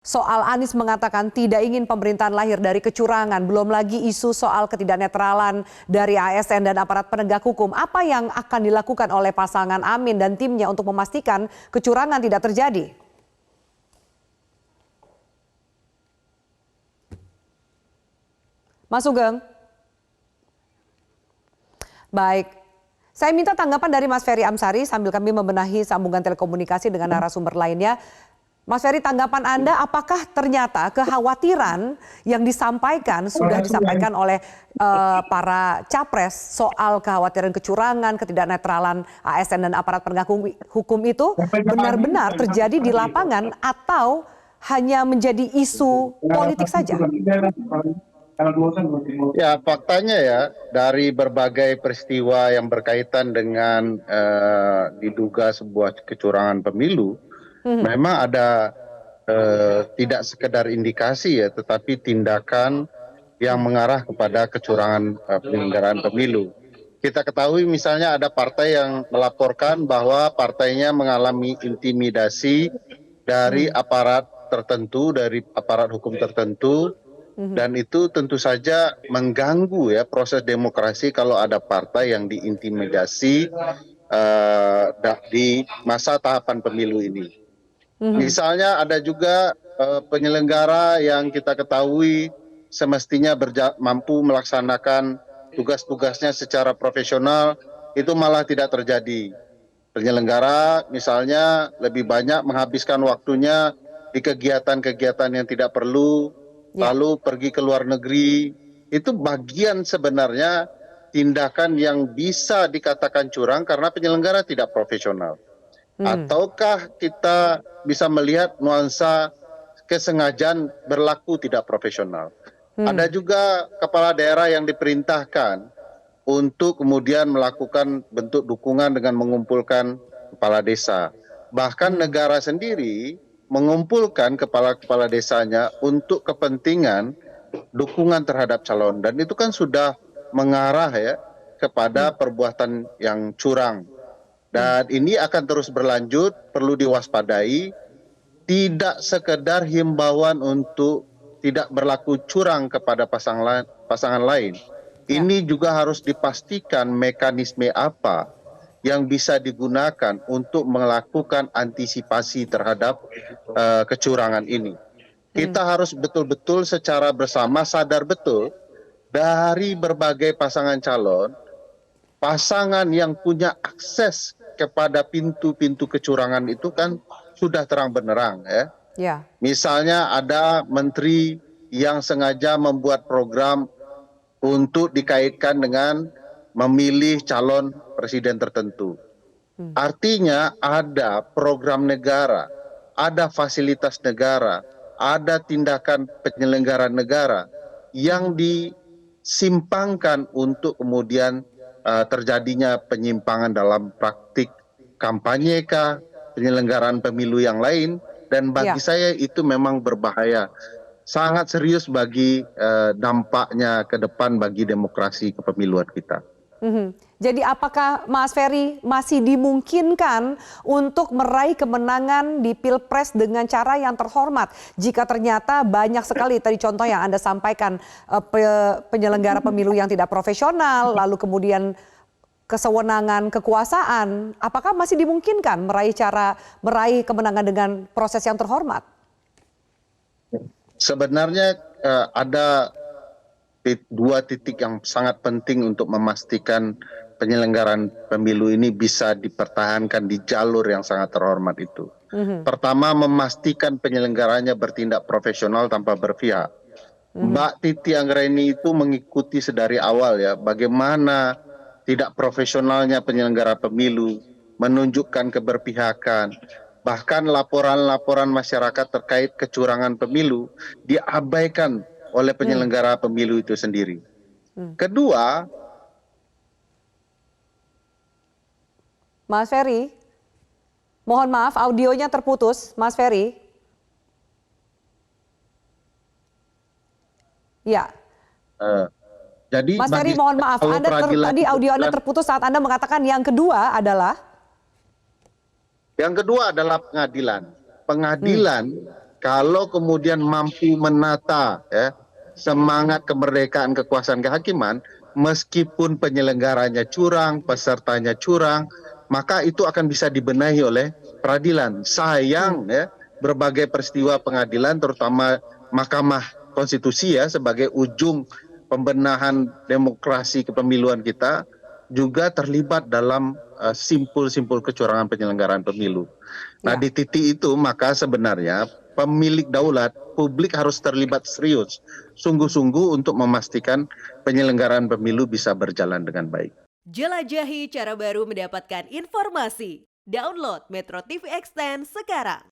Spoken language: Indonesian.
Soal Anies mengatakan tidak ingin pemerintahan lahir dari kecurangan, belum lagi isu soal ketidaknetralan dari ASN dan aparat penegak hukum. Apa yang akan dilakukan oleh pasangan Amin dan timnya untuk memastikan kecurangan tidak terjadi? Mas Sugeng. Baik, saya minta tanggapan dari Mas Ferry Amsari sambil kami membenahi sambungan telekomunikasi dengan narasumber lainnya. Mas Ferry, tanggapan Anda, apakah ternyata kekhawatiran yang sudah disampaikan oleh para capres soal kekhawatiran kecurangan, ketidaknetralan ASN dan aparat penegak hukum itu benar-benar terjadi di lapangan atau hanya menjadi isu politik saja? Ya, faktanya ya dari berbagai peristiwa yang berkaitan dengan diduga sebuah kecurangan pemilu, memang ada tidak sekedar indikasi ya, tetapi tindakan yang mengarah kepada kecurangan penyelenggaraan pemilu. Kita ketahui misalnya ada partai yang melaporkan bahwa partainya mengalami intimidasi dari aparat tertentu, dari aparat hukum tertentu. Dan itu tentu saja mengganggu ya proses demokrasi kalau ada partai yang diintimidasi di masa tahapan pemilu ini. Misalnya ada juga penyelenggara yang kita ketahui semestinya mampu melaksanakan tugas-tugasnya secara profesional, itu malah tidak terjadi. Penyelenggara misalnya lebih banyak menghabiskan waktunya di kegiatan-kegiatan yang tidak perlu, lalu pergi ke luar negeri. Itu bagian sebenarnya tindakan yang bisa dikatakan curang karena penyelenggara tidak profesional. Ataukah kita bisa melihat nuansa kesengajaan berlaku tidak profesional? Ada juga kepala daerah yang diperintahkan untuk kemudian melakukan bentuk dukungan dengan mengumpulkan kepala desa. Bahkan negara sendiri mengumpulkan kepala-kepala desanya untuk kepentingan dukungan terhadap calon. Dan itu kan sudah mengarah ya kepada perbuatan yang curang. Dan ini akan terus berlanjut, perlu diwaspadai. Tidak sekedar himbauan untuk tidak berlaku curang kepada pasangan lain. Ini juga harus dipastikan mekanisme apa yang bisa digunakan untuk melakukan antisipasi terhadap kecurangan ini. Kita harus betul-betul secara bersama sadar betul dari berbagai pasangan calon, pasangan yang punya akses kepada pintu-pintu kecurangan itu kan sudah terang benderang ya. Misalnya ada menteri yang sengaja membuat program untuk dikaitkan dengan memilih calon presiden tertentu. Artinya ada program negara, ada fasilitas negara, ada tindakan penyelenggara negara yang disimpangkan untuk kemudian terjadinya penyimpangan dalam praktik kampanye kah, penyelenggaraan pemilu yang lain, dan bagi saya itu memang berbahaya. Sangat serius bagi dampaknya ke depan bagi demokrasi kepemiluan kita. Jadi apakah Mas Ferry masih dimungkinkan untuk meraih kemenangan di Pilpres dengan cara yang terhormat? Jika ternyata banyak sekali tadi contoh yang Anda sampaikan, penyelenggara pemilu yang tidak profesional, lalu kemudian kesewenangan kekuasaan, apakah masih dimungkinkan meraih kemenangan dengan proses yang terhormat? Sebenarnya ada dua titik yang sangat penting untuk memastikan penyelenggaraan pemilu ini bisa dipertahankan di jalur yang sangat terhormat itu. Pertama, memastikan penyelenggaranya bertindak profesional tanpa berpihak. Mbak Titi Anggraini itu mengikuti sedari awal ya bagaimana tidak profesionalnya penyelenggara pemilu, menunjukkan keberpihakan. Bahkan laporan-laporan masyarakat terkait kecurangan pemilu diabaikan oleh penyelenggara pemilu itu sendiri. Kedua, Mas Ferry, mohon maaf audionya terputus, Mas Ferry. Ya. Jadi Mas Ferry mohon maaf, tadi audio Anda terputus saat Anda mengatakan yang kedua adalah? Yang kedua adalah pengadilan. Pengadilan kalau kemudian mampu menata ya, semangat kemerdekaan kekuasaan kehakiman, meskipun penyelenggaranya curang, pesertanya curang, maka itu akan bisa dibenahi oleh peradilan. Sayang ya, berbagai peristiwa pengadilan terutama Mahkamah Konstitusi ya sebagai ujung pembenahan demokrasi kepemiluan kita juga terlibat dalam simpul-simpul kecurangan penyelenggaraan pemilu. Nah, Ya. di titik itu maka sebenarnya pemilik daulat, publik harus terlibat serius, sungguh-sungguh untuk memastikan penyelenggaraan pemilu bisa berjalan dengan baik. Jelajahi cara baru mendapatkan informasi. Download Metro TV Extend sekarang.